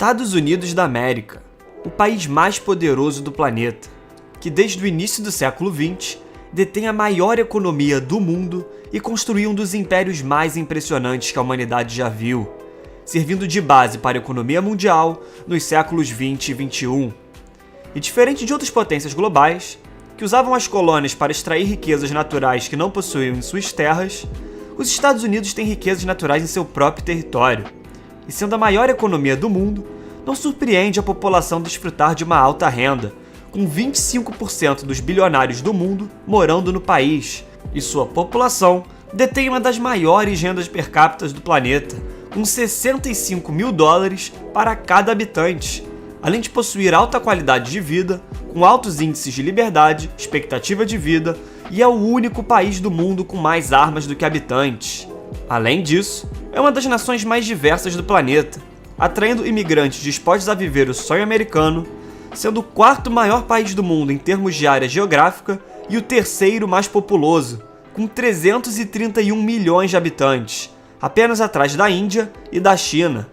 Estados Unidos da América, o país mais poderoso do planeta, que desde o início do século XX detém a maior economia do mundo e construiu um dos impérios mais impressionantes que a humanidade já viu, servindo de base para a economia mundial nos séculos 20 e 21. E diferente de outras potências globais, que usavam as colônias para extrair riquezas naturais que não possuíam em suas terras, os Estados Unidos têm riquezas naturais em seu próprio território. E sendo a maior economia do mundo, não surpreende a população desfrutar de uma alta renda, com 25% dos bilionários do mundo morando no país, e sua população detém uma das maiores rendas per capita do planeta, com 65 mil dólares para cada habitante, além de possuir alta qualidade de vida, com altos índices de liberdade, expectativa de vida, e é o único país do mundo com mais armas do que habitantes. Além disso, é uma das nações mais diversas do planeta, atraindo imigrantes dispostos a viver o sonho americano, sendo o quarto maior país do mundo em termos de área geográfica e o terceiro mais populoso, com 331 milhões de habitantes, apenas atrás da Índia e da China.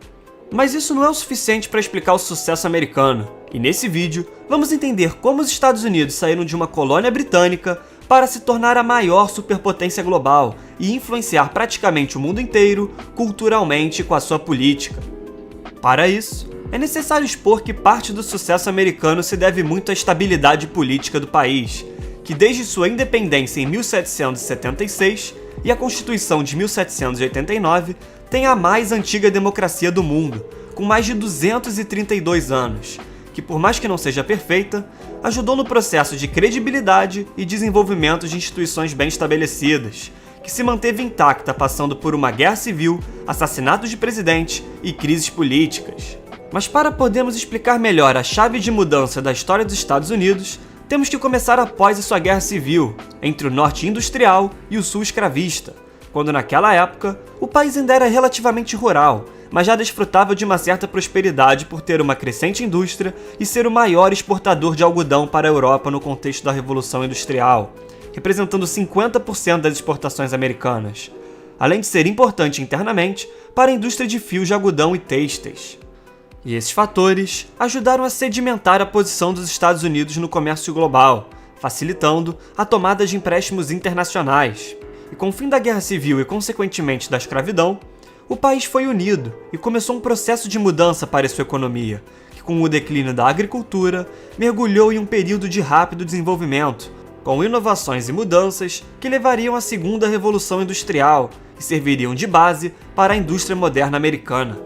Mas isso não é o suficiente para explicar o sucesso americano, e nesse vídeo vamos entender como os Estados Unidos saíram de uma colônia britânica para se tornar a maior superpotência global e influenciar praticamente o mundo inteiro culturalmente com a sua política. Para isso, é necessário expor que parte do sucesso americano se deve muito à estabilidade política do país, que desde sua independência em 1776 e a Constituição de 1789 tem a mais antiga democracia do mundo, com mais de 232 anos, que por mais que não seja perfeita, ajudou no processo de credibilidade e desenvolvimento de instituições bem estabelecidas, que se manteve intacta passando por uma guerra civil, assassinatos de presidente e crises políticas. Mas para podermos explicar melhor a chave de mudança da história dos Estados Unidos, temos que começar após a sua guerra civil, entre o norte industrial e o sul escravista, quando naquela época o país ainda era relativamente rural, mas já desfrutava de uma certa prosperidade por ter uma crescente indústria e ser o maior exportador de algodão para a Europa no contexto da Revolução Industrial, representando 50% das exportações americanas, além de ser importante internamente para a indústria de fios de algodão e têxteis. E esses fatores ajudaram a sedimentar a posição dos Estados Unidos no comércio global, facilitando a tomada de empréstimos internacionais. E com o fim da Guerra Civil e, consequentemente, da escravidão, o país foi unido e começou um processo de mudança para sua economia, que com o declínio da agricultura, mergulhou em um período de rápido desenvolvimento, com inovações e mudanças que levariam à segunda Revolução Industrial e serviriam de base para a indústria moderna americana.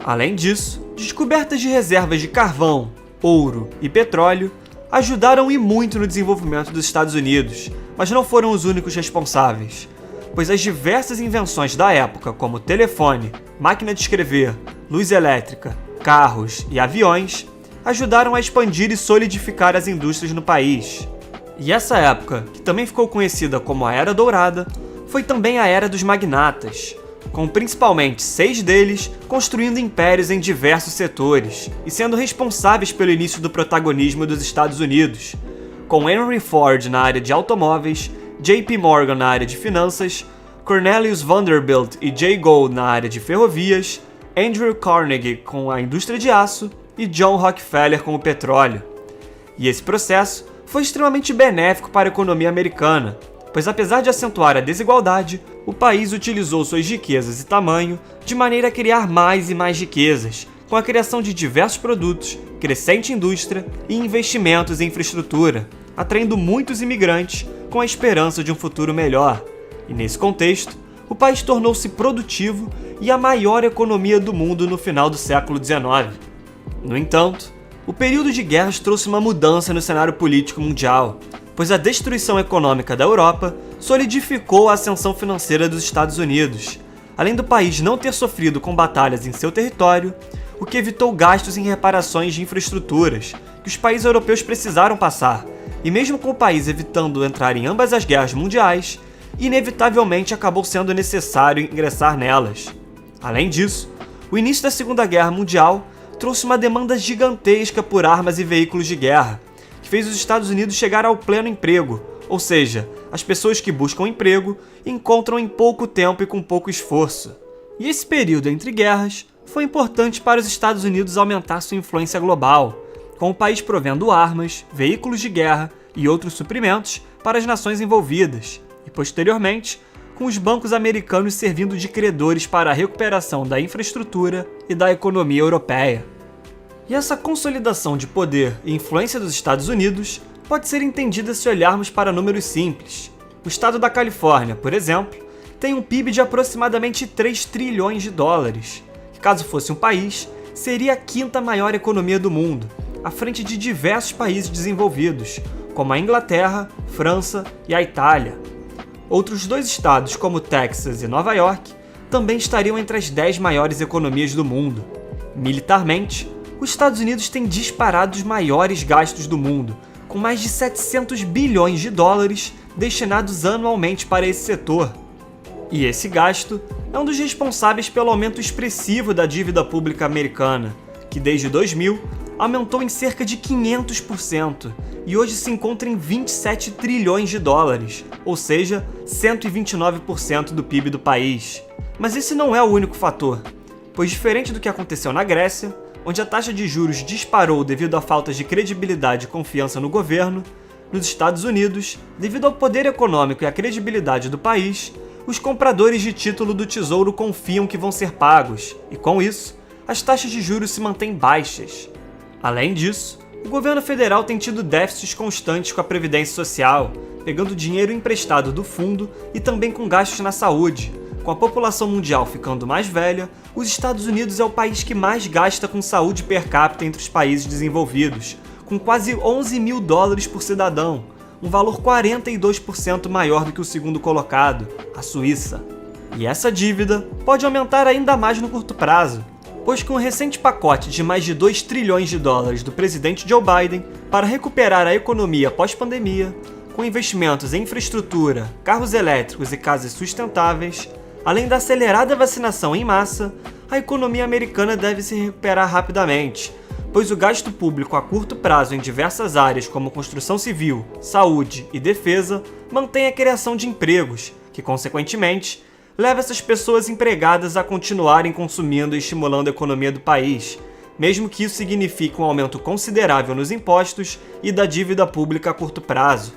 Além disso, descobertas de reservas de carvão, ouro e petróleo ajudaram e muito no desenvolvimento dos Estados Unidos, mas não foram os únicos responsáveis, pois as diversas invenções da época, como telefone, máquina de escrever, luz elétrica, carros e aviões, ajudaram a expandir e solidificar as indústrias no país. E essa época, que também ficou conhecida como a Era Dourada, foi também a Era dos Magnatas, com principalmente 6 deles construindo impérios em diversos setores e sendo responsáveis pelo início do protagonismo dos Estados Unidos, com Henry Ford na área de automóveis, J.P. Morgan na área de finanças, Cornelius Vanderbilt e Jay Gould na área de ferrovias, Andrew Carnegie com a indústria de aço e John Rockefeller com o petróleo. E esse processo foi extremamente benéfico para a economia americana, pois apesar de acentuar a desigualdade, o país utilizou suas riquezas e tamanho de maneira a criar mais e mais riquezas, com a criação de diversos produtos, crescente indústria e investimentos em infraestrutura, atraindo muitos imigrantes com a esperança de um futuro melhor. E nesse contexto, o país tornou-se produtivo e a maior economia do mundo no final do século XIX. No entanto, o período de guerras trouxe uma mudança no cenário político mundial, pois a destruição econômica da Europa solidificou a ascensão financeira dos Estados Unidos, além do país não ter sofrido com batalhas em seu território, o que evitou gastos em reparações de infraestruturas que os países europeus precisaram passar, e mesmo com o país evitando entrar em ambas as guerras mundiais, inevitavelmente acabou sendo necessário ingressar nelas. Além disso, o início da Segunda Guerra Mundial trouxe uma demanda gigantesca por armas e veículos de guerra, que fez os Estados Unidos chegar ao pleno emprego, ou seja, as pessoas que buscam emprego encontram em pouco tempo e com pouco esforço. E esse período entre guerras foi importante para os Estados Unidos aumentar sua influência global, com o país provendo armas, veículos de guerra e outros suprimentos para as nações envolvidas, e posteriormente, com os bancos americanos servindo de credores para a recuperação da infraestrutura e da economia europeia. E essa consolidação de poder e influência dos Estados Unidos pode ser entendida se olharmos para números simples. O estado da Califórnia, por exemplo, tem um PIB de aproximadamente 3 trilhões de dólares, que caso fosse um país, seria a quinta maior economia do mundo, à frente de diversos países desenvolvidos, como a Inglaterra, França e a Itália. Outros 2 estados, como Texas e Nova York, também estariam entre as 10 maiores economias do mundo. Militarmente, os Estados Unidos têm disparado os maiores gastos do mundo, com mais de 700 bilhões de dólares destinados anualmente para esse setor. E esse gasto é um dos responsáveis pelo aumento expressivo da dívida pública americana, que desde 2000 aumentou em cerca de 500% e hoje se encontra em 27 trilhões de dólares, ou seja, 129% do PIB do país. Mas esse não é o único fator, pois diferente do que aconteceu na Grécia, onde a taxa de juros disparou devido a faltas de credibilidade e confiança no governo, nos Estados Unidos, devido ao poder econômico e à credibilidade do país, os compradores de título do Tesouro confiam que vão ser pagos, e com isso, as taxas de juros se mantêm baixas. Além disso, o governo federal tem tido déficits constantes com a Previdência Social, pegando dinheiro emprestado do fundo e também com gastos na saúde. Com a população mundial ficando mais velha, os Estados Unidos é o país que mais gasta com saúde per capita entre os países desenvolvidos, com quase 11 mil dólares por cidadão, um valor 42% maior do que o segundo colocado, a Suíça. E essa dívida pode aumentar ainda mais no curto prazo, pois com o recente pacote de mais de 2 trilhões de dólares do presidente Joe Biden para recuperar a economia pós-pandemia, com investimentos em infraestrutura, carros elétricos e casas sustentáveis, além da acelerada vacinação em massa, a economia americana deve se recuperar rapidamente, pois o gasto público a curto prazo em diversas áreas como construção civil, saúde e defesa mantém a criação de empregos, que consequentemente leva essas pessoas empregadas a continuarem consumindo e estimulando a economia do país, mesmo que isso signifique um aumento considerável nos impostos e da dívida pública a curto prazo.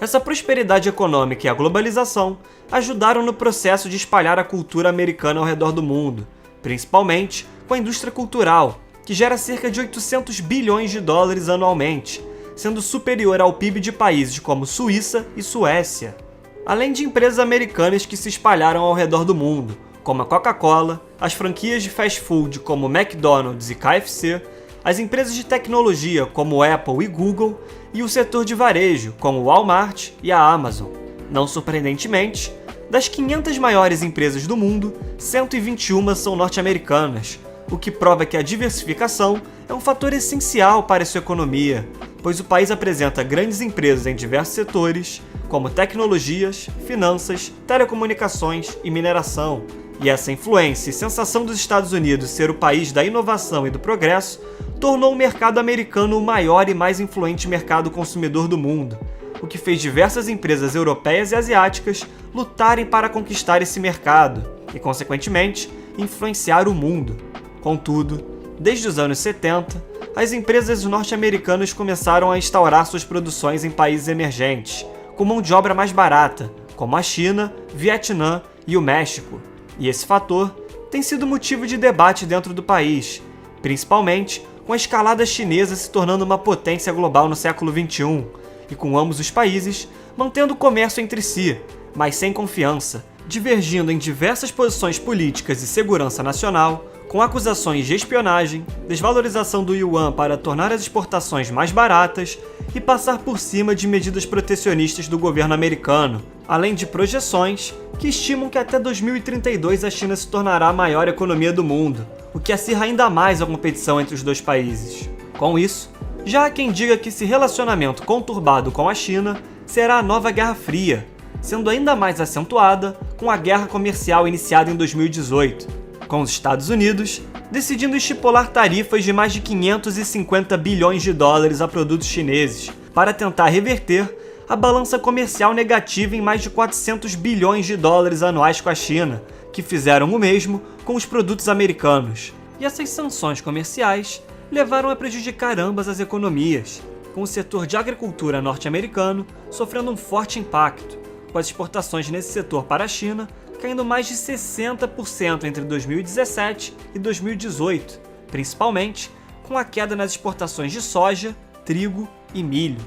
Essa prosperidade econômica e a globalização ajudaram no processo de espalhar a cultura americana ao redor do mundo, principalmente com a indústria cultural, que gera cerca de 800 bilhões de dólares anualmente, sendo superior ao PIB de países como Suíça e Suécia. Além de empresas americanas que se espalharam ao redor do mundo, como a Coca-Cola, as franquias de fast food como McDonald's e KFC, as empresas de tecnologia como Apple e Google e o setor de varejo como Walmart e a Amazon. Não surpreendentemente, das 500 maiores empresas do mundo, 121 são norte-americanas, o que prova que a diversificação é um fator essencial para a sua economia, pois o país apresenta grandes empresas em diversos setores, como tecnologias, finanças, telecomunicações e mineração. E essa influência e sensação dos Estados Unidos ser o país da inovação e do progresso tornou o mercado americano o maior e mais influente mercado consumidor do mundo, o que fez diversas empresas europeias e asiáticas lutarem para conquistar esse mercado e, consequentemente, influenciar o mundo. Contudo, desde os anos 70, as empresas norte-americanas começaram a instaurar suas produções em países emergentes, com mão de obra mais barata, como a China, Vietnã e o México. E esse fator tem sido motivo de debate dentro do país, principalmente com a escalada chinesa se tornando uma potência global no século XXI, e com ambos os países mantendo comércio entre si, mas sem confiança, divergindo em diversas posições políticas e segurança nacional, com acusações de espionagem, desvalorização do yuan para tornar as exportações mais baratas e passar por cima de medidas protecionistas do governo americano, além de projeções que estimam que até 2032 a China se tornará a maior economia do mundo, o que acirra ainda mais a competição entre os dois países. Com isso, já há quem diga que esse relacionamento conturbado com a China será a nova Guerra Fria, sendo ainda mais acentuada com a guerra comercial iniciada em 2018, com os Estados Unidos decidindo estipular tarifas de mais de 550 bilhões de dólares a produtos chineses, para tentar reverter a balança comercial negativa em mais de 400 bilhões de dólares anuais com a China, que fizeram o mesmo com os produtos americanos. E essas sanções comerciais levaram a prejudicar ambas as economias, com o setor de agricultura norte-americano sofrendo um forte impacto, com as exportações nesse setor para a China caindo mais de 60% entre 2017 e 2018, principalmente com a queda nas exportações de soja, trigo e milho.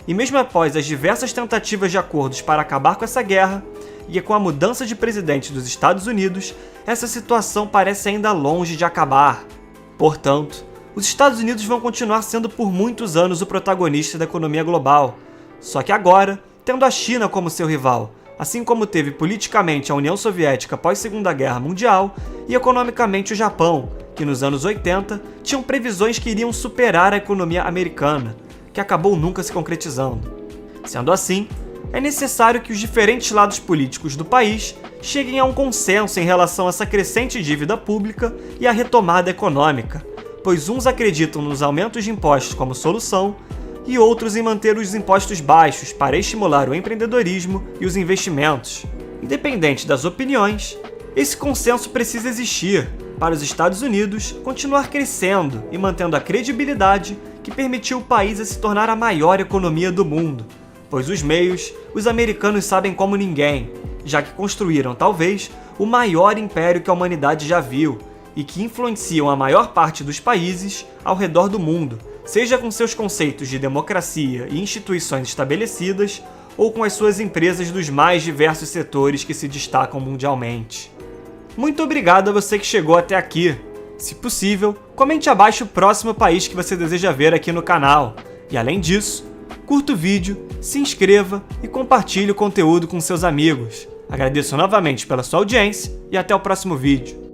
E mesmo após as diversas tentativas de acordos para acabar com essa guerra, e com a mudança de presidente dos Estados Unidos, essa situação parece ainda longe de acabar. Portanto, os Estados Unidos vão continuar sendo por muitos anos o protagonista da economia global, só que agora, tendo a China como seu rival, assim como teve politicamente a União Soviética após a Segunda Guerra Mundial e economicamente o Japão, que nos anos 80 tinham previsões que iriam superar a economia americana, que acabou nunca se concretizando. Sendo assim, é necessário que os diferentes lados políticos do país cheguem a um consenso em relação a essa crescente dívida pública e a retomada econômica, pois uns acreditam nos aumentos de impostos como solução e outros em manter os impostos baixos para estimular o empreendedorismo e os investimentos. Independente das opiniões, esse consenso precisa existir para os Estados Unidos continuar crescendo e mantendo a credibilidade que permitiu o país a se tornar a maior economia do mundo, pois os meios, os americanos sabem como ninguém, já que construíram talvez o maior império que a humanidade já viu e que influenciam a maior parte dos países ao redor do mundo, seja com seus conceitos de democracia e instituições estabelecidas, ou com as suas empresas dos mais diversos setores que se destacam mundialmente. Muito obrigado a você que chegou até aqui. Se possível, comente abaixo o próximo país que você deseja ver aqui no canal. E além disso, curta o vídeo, se inscreva e compartilhe o conteúdo com seus amigos. Agradeço novamente pela sua audiência e até o próximo vídeo.